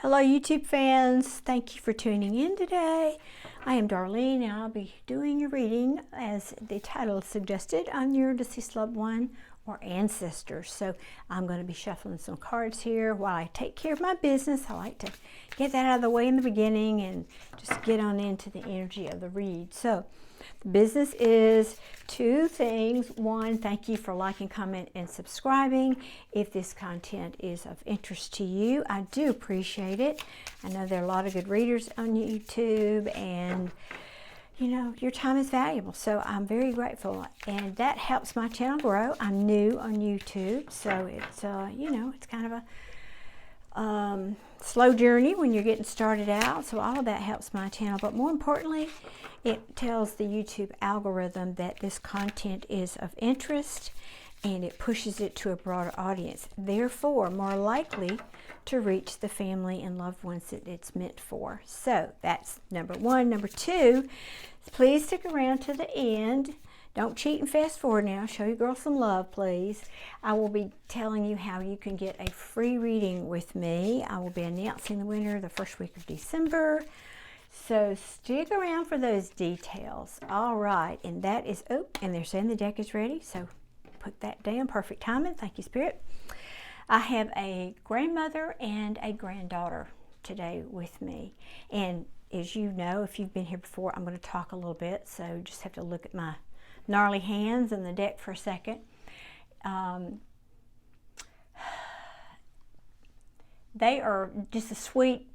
Hello YouTube fans, thank you for tuning in today. I am Darlene and I'll be doing your reading as the title suggested on your deceased loved one or ancestor. So I'm going to be shuffling some cards here while I take care of my business. I like to get that out of the way in the beginning and just get on into the energy of the read. So the business is two things. One, thank you for liking, comment, and subscribing. If this content is of interest to you, I do appreciate it. I know there are a lot of good readers on YouTube, and you know, your time is valuable, so I'm very grateful, and that helps my channel grow. I'm new on YouTube, so it's you know, it's kind of a slow journey when you're getting started out, so all of that helps my channel. But more importantly, it tells the YouTube algorithm that this content is of interest and it pushes it to a broader audience, therefore more likely to reach the family and loved ones that it's meant for. So that's number one. Number two, please stick around to the end. Don't cheat and fast forward now. Show your girl some love, please. I will be telling you how you can get a free reading with me. I will be announcing the winner the first week of December. So stick around for those details. All right, and that is, oh, and they're saying the deck is ready, so put that down. Perfect timing. Thank you, Spirit. I have a grandmother and a granddaughter today with me. And as you know, if you've been here before, I'm going to talk a little bit, so just have to look at my gnarly hands and the deck for a second. They are just a sweet,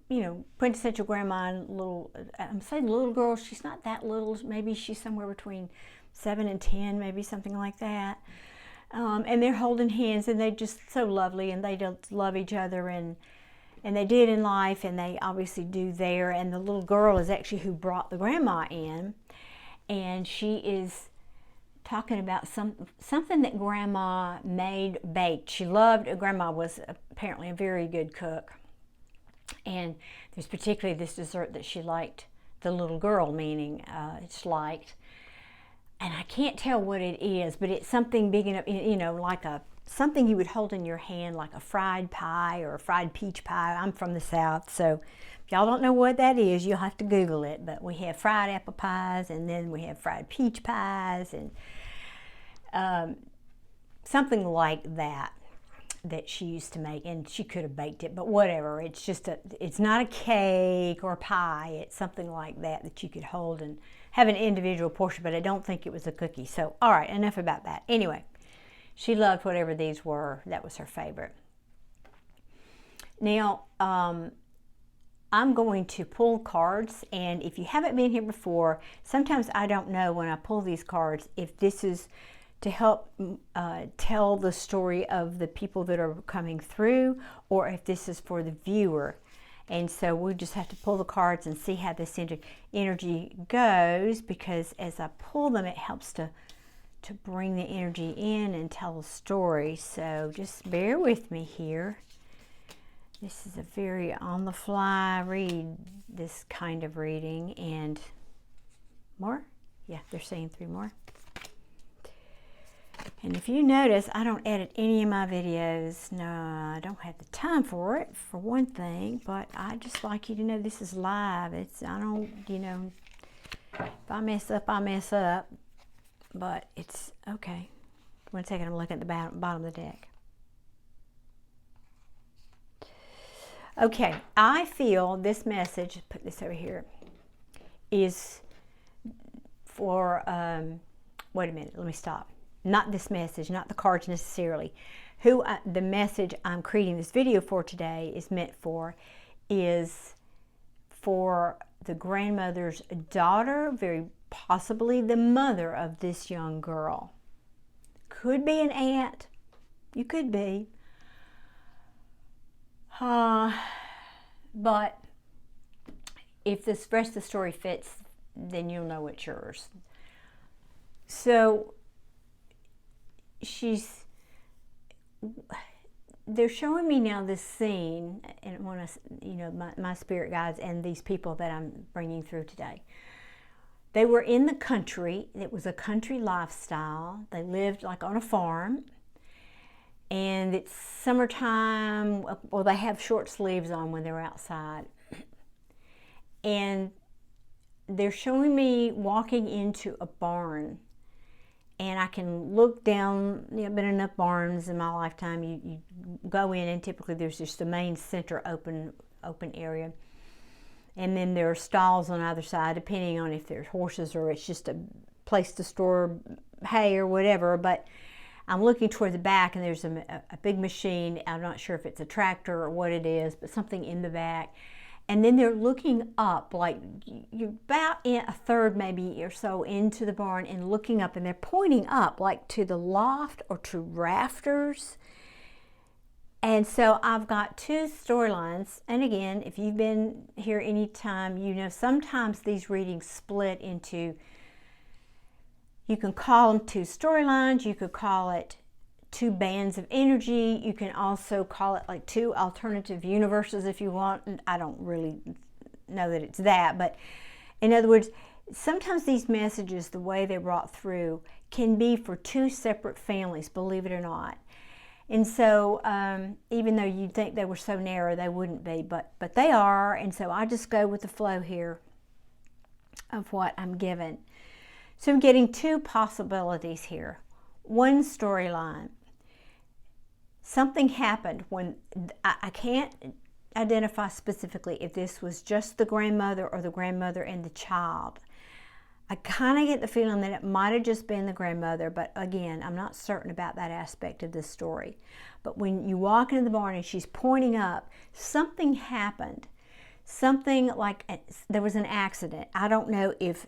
you know, quintessential grandma and little, I'm saying little girl, she's not that little, maybe she's somewhere between 7 and 10, maybe something like that. And they're holding hands, and they're just so lovely, and they just love each other, and they did in life, and they obviously do there. And the little girl is actually who brought the grandma in, and she is talking about something that grandma made baked. She loved, grandma was apparently a very good cook, and there's particularly this dessert that she liked, the little girl meaning she liked, and I can't tell what it is, but it's something big enough, you know, like something you would hold in your hand, like a fried pie or a fried peach pie. I'm from the South, so if y'all don't know what that is, you'll have to Google it. But we have fried apple pies, and then we have fried peach pies, and something like that she used to make, and she could have baked it, but whatever. It's just it's not a cake or a pie. It's something like that you could hold and have an individual portion, but I don't think it was a cookie. So, all right, enough about that. Anyway, she loved whatever these were. That was her favorite. Now, I'm going to pull cards, and if you haven't been here before, sometimes I don't know when I pull these cards if this is to help tell the story of the people that are coming through, or if this is for the viewer. And so we just have to pull the cards and see how this energy goes, because as I pull them, it helps to bring the energy in and tell a story. So just bear with me here. This is a very on-the-fly read, this kind of reading. And more? Yeah, they're saying 3 more. And if you notice, I don't edit any of my videos. No, I don't have the time for it, for one thing, but I just like you to know this is live. I don't, you know, if I mess up, I mess up, but it's okay. 1 second, I'm looking at the bottom of the deck. Okay, I feel this message, put this over here, is for, wait a minute, let me stop. Not this message, not the cards necessarily. The message I'm creating this video for today is meant for is for the grandmother's daughter, very possibly the mother of this young girl. Could be an aunt. You could be. But if this rest of the story fits, then you'll know it's yours. So they're showing me now this scene, and when I, you know, my spirit guides and these people that I'm bringing through today, they were in the country. It was a country lifestyle. They lived like on a farm, and it's summertime. Well, they have short sleeves on when they're outside, and they're showing me walking into a barn, and I can look down. You know, been enough barns in my lifetime. You go in, and typically there's just the main center open area, and then there are stalls on either side, depending on if there's horses or it's just a place to store hay or whatever. But I'm looking toward the back, and there's a big machine. I'm not sure if it's a tractor or what it is, but something in the back. And then they're looking up, like you're about a third maybe or so into the barn, and looking up, and they're pointing up like to the loft or to rafters. And so I've got two storylines. And again, if you've been here any time, you know sometimes these readings split into, you can call them two storylines, you could call it two bands of energy, you can also call it like two alternative universes if you want. And I don't really know that it's that, but in other words, sometimes these messages, the way they're brought through, can be for two separate families, believe it or not. And so even though you'd think they were so narrow, they wouldn't be, but they are. And so I just go with the flow here of what I'm given. So I'm getting two possibilities here. One storyline. Something happened when, I can't identify specifically if this was just the grandmother or the grandmother and the child. I kind of get the feeling that it might have just been the grandmother, but again, I'm not certain about that aspect of this story. But when you walk into the barn and she's pointing up, something happened. Something like there was an accident. I don't know if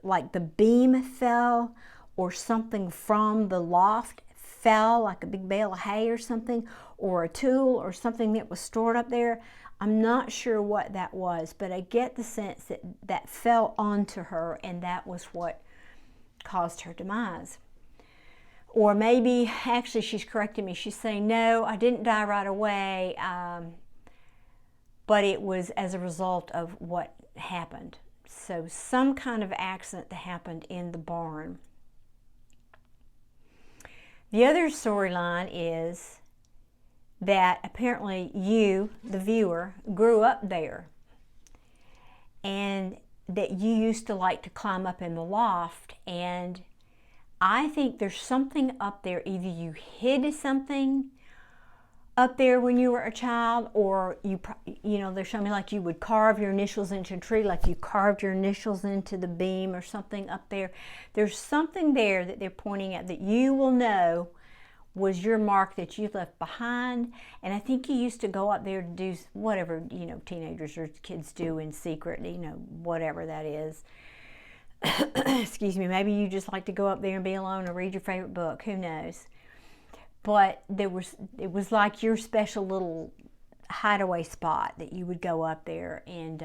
like the beam fell or something from the loft fell, like a big bale of hay or something, or a tool or something that was stored up there. I'm not sure what that was, but I get the sense that that fell onto her, and that was what caused her demise. Or maybe, actually she's correcting me, she's saying, no, I didn't die right away, but it was as a result of what happened. So some kind of accident that happened in the barn. The other storyline is that apparently you, the viewer, grew up there, and that you used to like to climb up in the loft. And I think there's something up there. Either you hid something up there when you were a child, or you know, they're showing me like you would carve your initials into a tree, like you carved your initials into the beam or something up there. There's something there that they're pointing at that you will know was your mark that you left behind. And I think you used to go up there to do whatever, you know, teenagers or kids do in secret, you know, whatever that is. Excuse me, maybe you just like to go up there and be alone or read your favorite book, who knows. But it was like your special little hideaway spot that you would go up there, and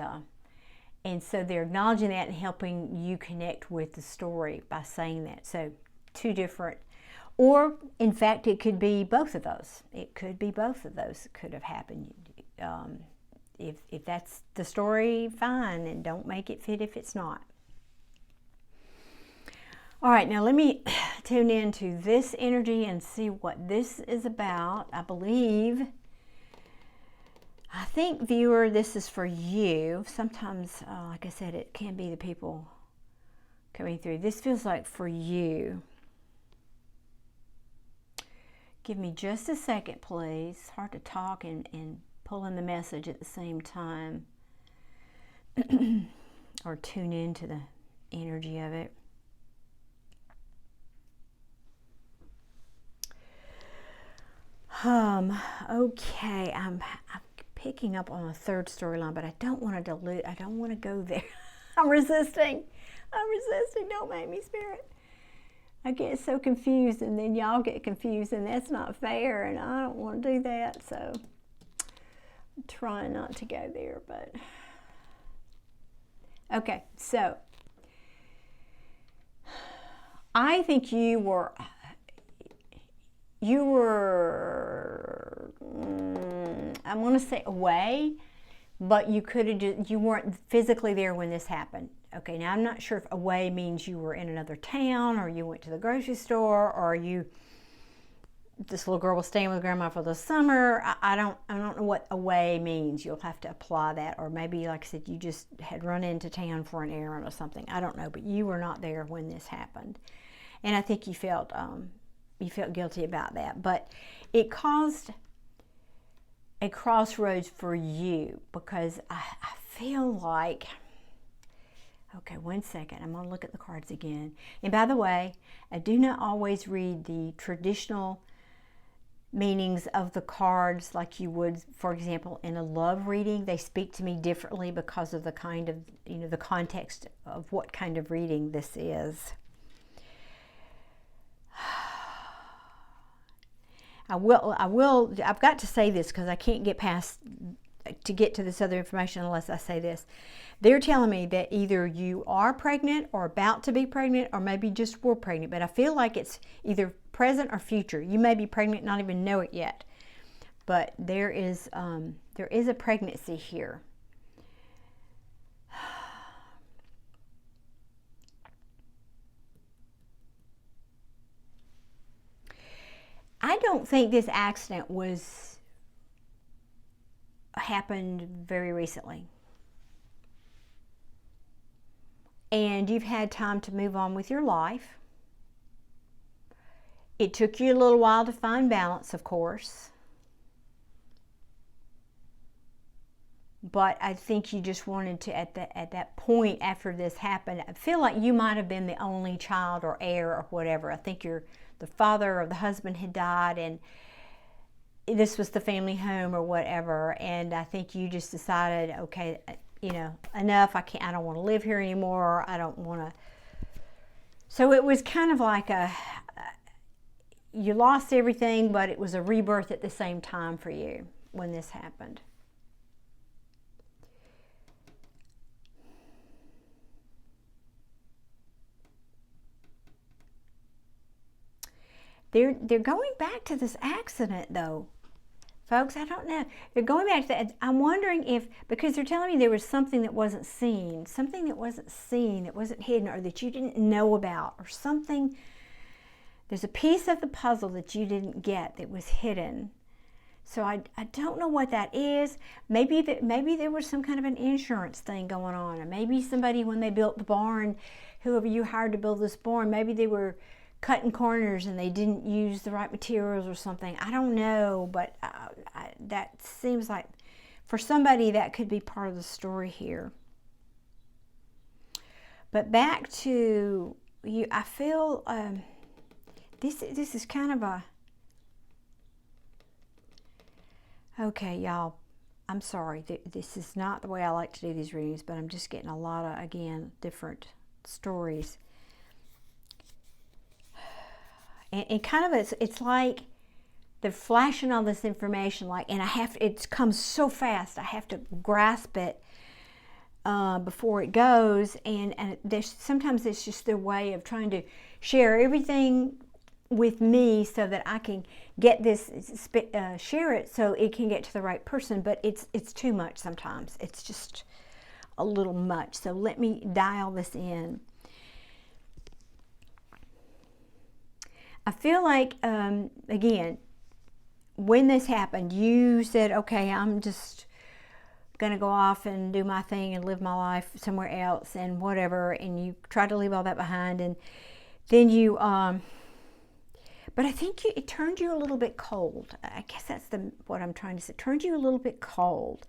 so they're acknowledging that and helping you connect with the story by saying that. So two different, or in fact it could be both of those. It could be both of those that could have happened. If that's the story, fine, and don't make it fit if it's not. All right, now let me tune into this energy and see what this is about. I think, viewer, this is for you. Sometimes, like I said, it can be the people coming through. This feels like for you. Give me just a second, please. It's hard to talk and pull in the message at the same time. Or tune into the energy of it. Okay, I'm picking up on a third storyline, but I don't want to dilute. I don't want to go there. I'm resisting. Don't make me, Spirit. I get so confused, and then y'all get confused, and that's not fair, and I don't want to do that. So I'm trying not to go there, but okay. So I think you were, I want to say away, but you could have just, you weren't physically there when this happened. Okay, now I'm not sure if away means you were in another town, or you went to the grocery store, or you this little girl was staying with grandma for the summer. I don't know what away means. You'll have to apply that, or maybe, like I said, you just had run into town for an errand or something. I don't know, but you were not there when this happened, and I think you felt guilty about that. But it caused a crossroads for you, because I feel like, okay, 1 second, I'm going to look at the cards again. And by the way, I do not always read the traditional meanings of the cards like you would, for example, in a love reading. They speak to me differently because of the kind of, the context of what kind of reading this is. I've got to say this because I can't get to this other information unless I say this. They're telling me that either you are pregnant or about to be pregnant, or maybe just were pregnant, but I feel like it's either present or future. You may be pregnant, not even know it yet, but there is a pregnancy here. I don't think this accident happened very recently. And you've had time to move on with your life. It took you a little while to find balance, of course. But I think you just wanted to, at that point after this happened, I feel like you might have been the only child or heir or whatever. I think the father or the husband had died, and this was the family home or whatever. And I think you just decided, okay, enough. I don't want to live here anymore. I don't want to. So it was kind of like you lost everything, but it was a rebirth at the same time for you when this happened. They're going back to this accident, though. Folks, I don't know. They're going back to that. I'm wondering if, because they're telling me there was something that wasn't seen, that wasn't hidden, or that you didn't know about, or something. There's a piece of the puzzle that you didn't get that was hidden. So I don't know what that is. Maybe there was some kind of an insurance thing going on, or maybe somebody, when they built the barn, whoever you hired to build this barn, maybe they were cutting corners and they didn't use the right materials or something. I don't know, but that seems like for somebody that could be part of the story here. But back to you, I feel this is kind of a, okay, y'all, I'm sorry, this is not the way I like to do these readings, but I'm just getting a lot of, again, different stories. And kind of it's like they're flashing all this information, and it comes so fast, I have to grasp it before it goes, and sometimes it's just their way of trying to share everything with me so that I can get this, share it so it can get to the right person, but it's too much sometimes. It's just a little much, so let me dial this in. I feel like, again, when this happened, you said, okay, I'm just going to go off and do my thing and live my life somewhere else and whatever, and you tried to leave all that behind, and then you, but I think it turned you a little bit cold. I guess that's what I'm trying to say. It turned you a little bit cold.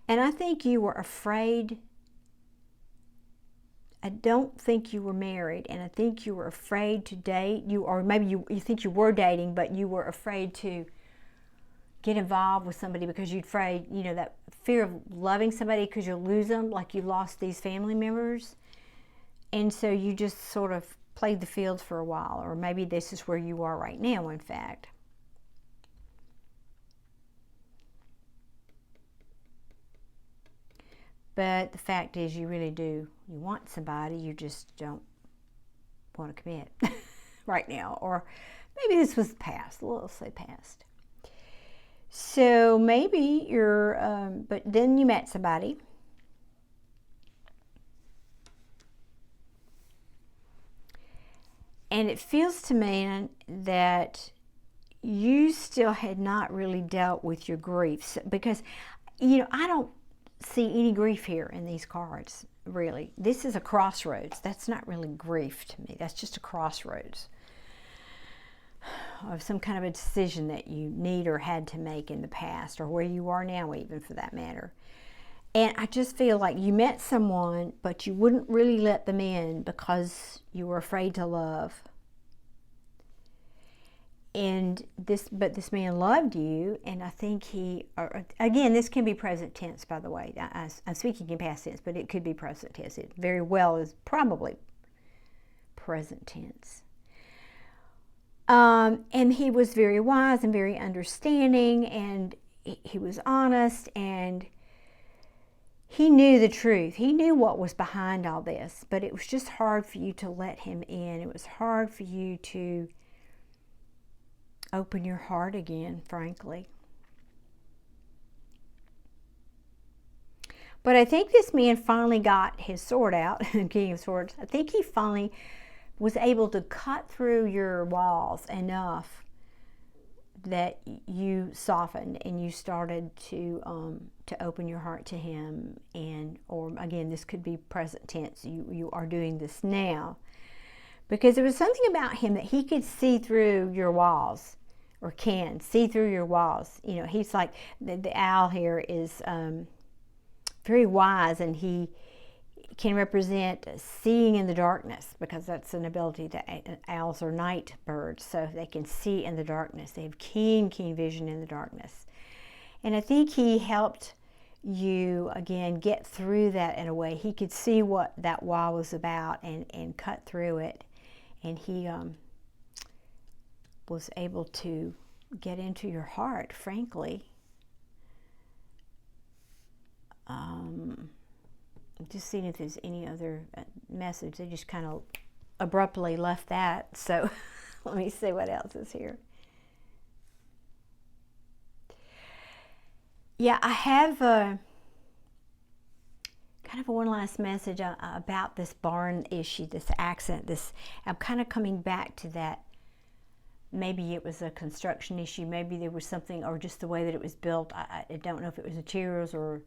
And I think you were afraid. I don't think you were married, and I think you were afraid to date. Or maybe you think you were dating, but you were afraid to get involved with somebody because you're afraid, that fear of loving somebody because you'll lose them, like you lost these family members. And so you just sort of played the fields for a while, or maybe this is where you are right now, in fact. But the fact is, you really do. You want somebody, you just don't want to commit right now. Or maybe this was past, we'll say past. So maybe but then you met somebody. And it feels to me that you still had not really dealt with your griefs, because, you know, I don't see any grief here in these cards, really. This is a crossroads. That's not really grief to me. That's just a crossroads of some kind of a decision that you need or had to make in the past, or where you are now, even, for that matter. And I just feel like you met someone, but you wouldn't really let them in because you were afraid to love. And but this man loved you, and I think he, again, this can be present tense, by the way. I'm speaking in past tense, but it could be present tense. It very well is probably present tense. And he was very wise and very understanding, and he was honest, and he knew the truth. He knew what was behind all this, but it was just hard for you to let him in. It was hard for you to open your heart again, frankly. But I think this man finally got his sword out, King of Swords. I think he finally was able to cut through your walls enough that you softened and you started to open your heart to him. And, or again, this could be present tense. You are doing this now, because there was something about him that he could see through your walls, or can see through your walls. You know, he's like, the owl here is very wise, and he can represent seeing in the darkness, because that's an ability that owls are night birds, so they can see in the darkness. They have keen vision in the darkness. And I think he helped you, again, get through that in a way. He could see what that wall was about and cut through it. And he was able to get into your heart, frankly. Just seeing if there's any other message. They just kind of abruptly left that. So let me see what else is here. Yeah, I have kind of one last message about this barn issue, this accident. I'm kind of coming back to that. Maybe it was a construction issue. Maybe there was something, or just the way that it was built. I don't know if it was materials or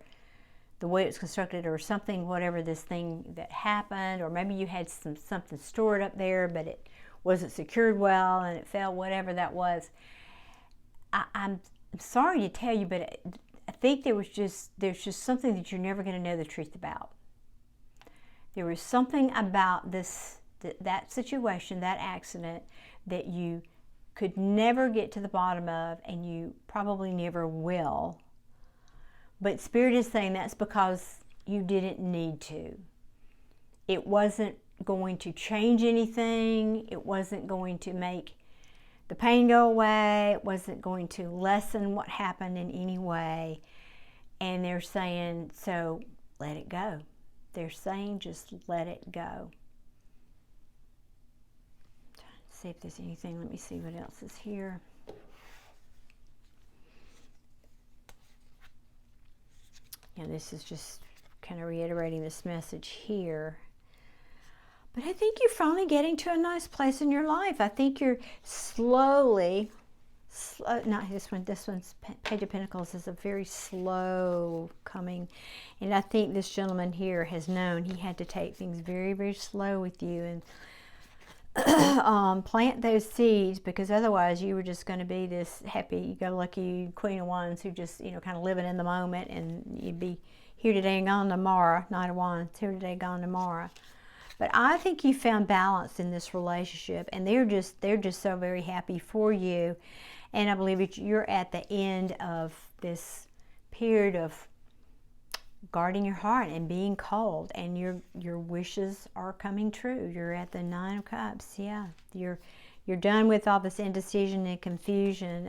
the way it was constructed, or something, whatever this thing that happened. Or maybe you had something stored up there, but it wasn't secured well and it fell, whatever that was. I'm sorry to tell you, but I think there's just something that you're never going to know the truth about. There was something about that situation, that accident, that you could never get to the bottom of, and you probably never will. But Spirit is saying that's because you didn't need to. It wasn't going to change anything. It wasn't going to make the pain go away. It wasn't going to lessen what happened in any way. And they're saying, so let it go. They're saying, just let it go. See if there's anything. Let me see what else is here. Yeah, this is just kind of reiterating this message here. But I think you're finally getting to a nice place in your life. I think you're slowly, not this one's Page of Pentacles is a very slow coming. And I think this gentleman here has known he had to take things very, very slow with you, and plant those seeds, because otherwise you were just going to be this happy-go-lucky Queen of Wands who just, you know, kind of living in the moment, and you'd be here today and gone tomorrow. Knight of Wands, here today, gone tomorrow. But I think you found balance in this relationship, and they're just so very happy for you. And I believe you're at the end of this period of guarding your heart and being cold, and your wishes are coming true. You're at the Nine of Cups. Yeah, you're done with all this indecision and confusion,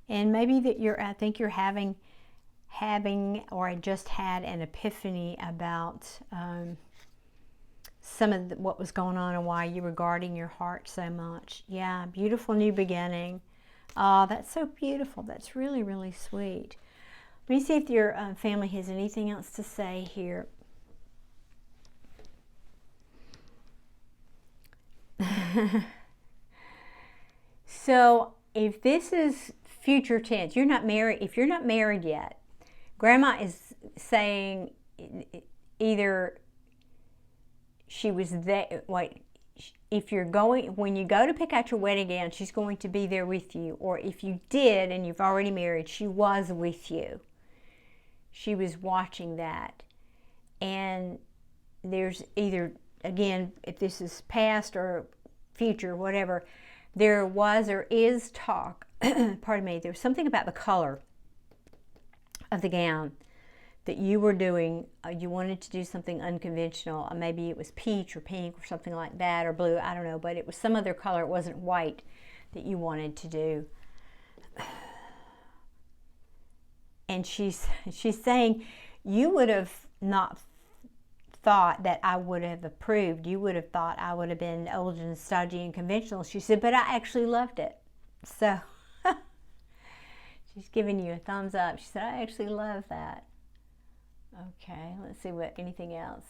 and maybe that I think you're having or just had an epiphany about some of what was going on and why you were guarding your heart so much. Yeah, beautiful new beginning. Oh, that's so beautiful. That's really, really sweet. Let me see if your family has anything else to say here. So if this is future tense, you're not married, if you're not married yet, Grandma is saying either she was there, wait, if you're going, when you go to pick out your wedding gown, she's going to be there with you. Or if you did and you've already married, she was with you. She was watching that. And there's either, again, if this is past or future, whatever, there was or is talk, pardon me, there was something about the color of the gown that you were doing. You wanted to do something unconventional. Maybe it was peach or pink or something like that, or blue, I don't know, but it was some other color. It wasn't white that you wanted to do. And she's saying, you would have not thought that I would have approved. You would have thought I would have been old and stodgy and conventional. She said, but I actually loved it. So she's giving you a thumbs up. She said, I actually love that. Okay, let's see what, anything else.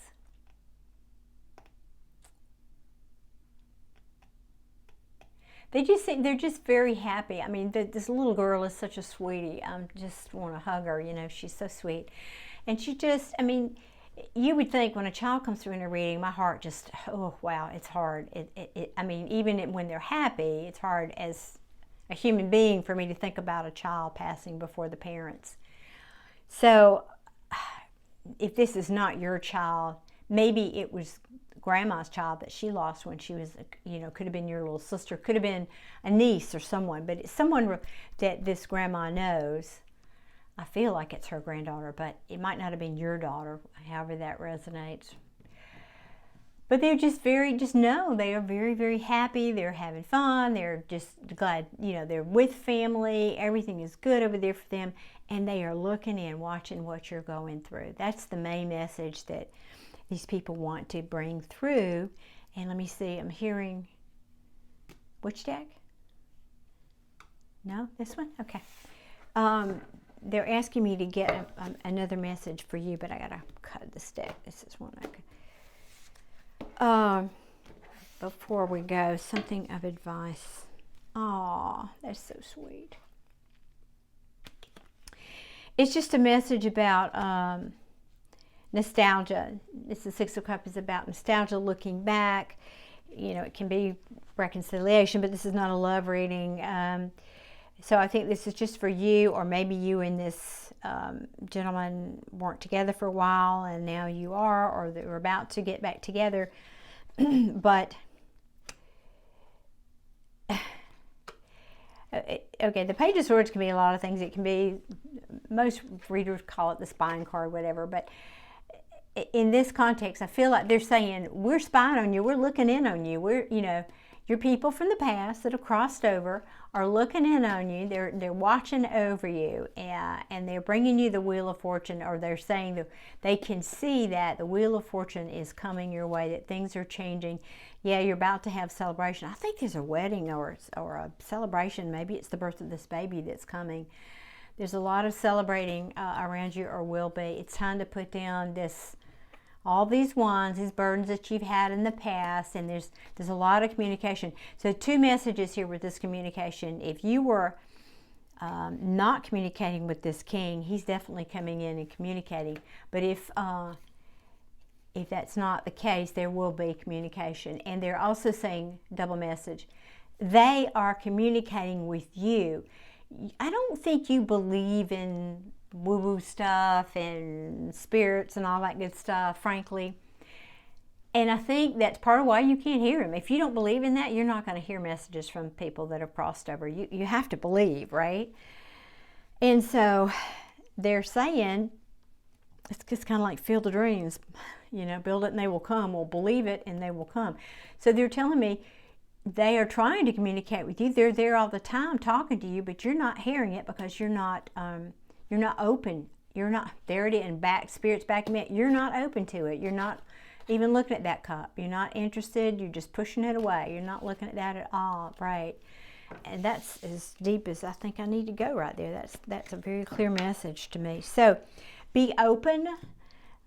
They're just very happy. I mean, this little girl is such a sweetie. I just want to hug her, you know, she's so sweet. And she just, I mean, you would think when a child comes through in a reading, my heart just, oh, wow, it's hard. I mean, even when they're happy, it's hard as a human being for me to think about a child passing before the parents. So if this is not your child, maybe it was Grandma's child that she lost when she was, you know, could have been your little sister, could have been a niece or someone, but it's someone that this grandma knows. I feel like it's her granddaughter, but it might not have been your daughter, however that resonates. But they're just they are very, very happy. They're having fun. They're just glad, you know, they're with family. Everything is good over there for them. And they are looking in, watching what you're going through. That's the main message that these people want to bring through. And let me see, I'm hearing, which deck? No, this one? Okay. They're asking me to get another message for you, but I gotta cut this deck. This is one I could. Before we go, something of advice. Aw, that's so sweet. It's just a message about nostalgia. This is Six of Cups, is about nostalgia, looking back. You know, it can be reconciliation, but this is not a love reading. So I think this is just for you, or maybe you and this gentleman weren't together for a while and now you are, or they're about to get back together. But okay, the Page of Swords can be a lot of things. It can be, most readers call it the spying card, whatever, but in this context, I feel like they're saying, we're spying on you, we're looking in on you, we're, you know, your people from the past that have crossed over are looking in on you. They're watching over you, and they're bringing you the Wheel of Fortune, or they're saying that they can see that the Wheel of Fortune is coming your way, that things are changing. Yeah, you're about to have celebration. I think there's a wedding or a celebration. Maybe it's the birth of this baby that's coming. There's a lot of celebrating around you, or will be. It's time to put down all these wands, these burdens that you've had in the past, and there's a lot of communication. So two messages here with this communication. If you were not communicating with this king, he's definitely coming in and communicating. But if that's not the case, there will be communication. And they're also saying, double message, they are communicating with you. I don't think you believe in woo-woo stuff and spirits and all that good stuff, frankly. And I think that's part of why you can't hear them. If you don't believe in that, you're not going to hear messages from people that have crossed over. You have to believe, right? And so they're saying, it's just kind of like Field of Dreams, you know, build it and they will come. Well, believe it and they will come. So they're telling me they are trying to communicate with you. They're there all the time talking to you, but you're not hearing it because you're not open. You're not, there it is, and Spirit's backing me. You're not open to it. You're not even looking at that cup. You're not interested. You're just pushing it away. You're not looking at that at all, right? And that's as deep as I think I need to go right there. That's a very clear message to me. So be open.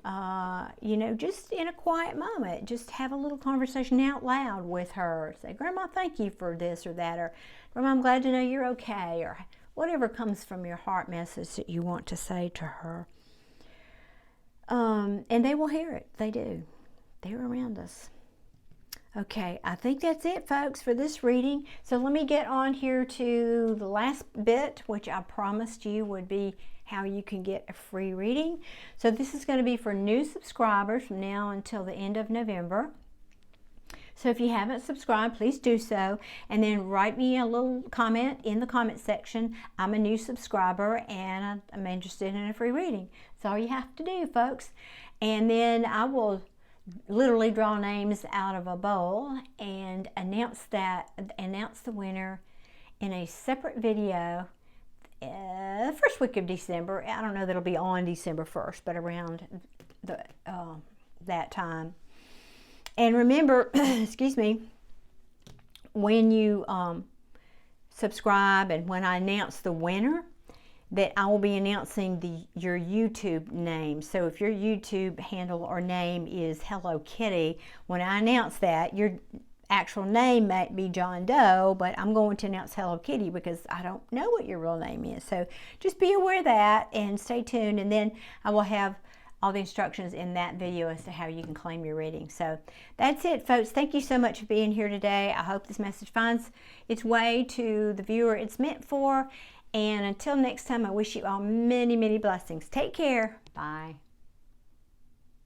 you know, just in a quiet moment, just have a little conversation out loud with her. Say, Grandma, thank you for this or that, or Grandma, I'm glad to know you're okay, or whatever comes from your heart message that you want to say to her. And they will hear it. They do. They're around us. Okay, I think that's it, folks, for this reading. So let me get on here to the last bit, which I promised you would be how you can get a free reading. So this is going to be for new subscribers from now until the end of November. So if you haven't subscribed, please do so. And then write me a little comment in the comment section. I'm a new subscriber and I'm interested in a free reading. That's all you have to do, folks. And then I will literally draw names out of a bowl and announce the winner in a separate video the first week of December. I don't know that it'll be on December 1st, but around that time. And remember, excuse me, when you subscribe and when I announce the winner, that I will be announcing your YouTube name. So if your YouTube handle or name is Hello Kitty, when I announce that, your actual name might be John Doe, but I'm going to announce Hello Kitty because I don't know what your real name is. So just be aware of that and stay tuned, and then I will have all the instructions in that video as to how you can claim your reading. So that's it, folks. Thank you so much for being here today. I hope this message finds its way to the viewer it's meant for. And until next time, I wish you all many, many blessings. Take care. Bye.